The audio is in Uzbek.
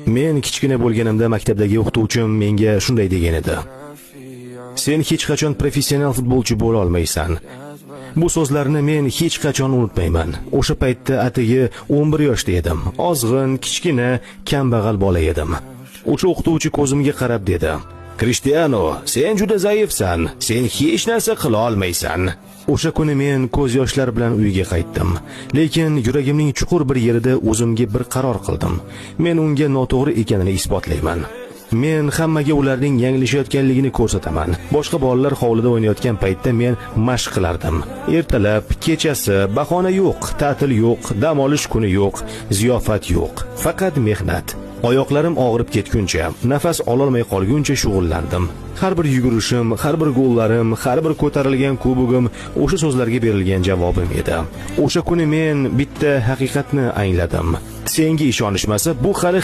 Men kichkina bo'lganimda maktabdagi o'qituvchim menga shunday degan edi: sen hech qachon professional futbolchi bo'la olmaysan. Bu so'zlarni men hech qachon unutmayman. O'sha paytda atigi 11 yoshda edim. Ozg'in, kichkina, kambag'al bola edim. O'sha o'qituvchi ko'zimga qarab dedi: Cristiano, sen juda zaifsan. Sen hech narsa qila olmaysan. O'sha kuni men ko'z yoshlar bilan uyga qaytdim. Lekin yuragimning chuqur bir yerida o'zimga bir qaror qildim. Men unga noto'g'ri ekanini isbotlayman. Men hammaga ularning yanglishayotganligini ko'rsataman. Boshqa bolalar hovlida o'ynayotgan paytda men mashq qilardim. Ertalab, kechasi, bahona yo'q, ta'til yo'q, dam olish kuni yo'q, ziyofat yo'q. Faqat mehnat. Oyoqlarim og'rib ketguncha, nafas ololmay qolguncha shug'ullandim. Har bir yugurishim, har bir gollarim, har bir ko'tarilgan kubogim o'sha so'zlarga berilgan javobim edi. O'sha kuni men bitta haqiqatni angladim. Senga ishonishmasa, bu hali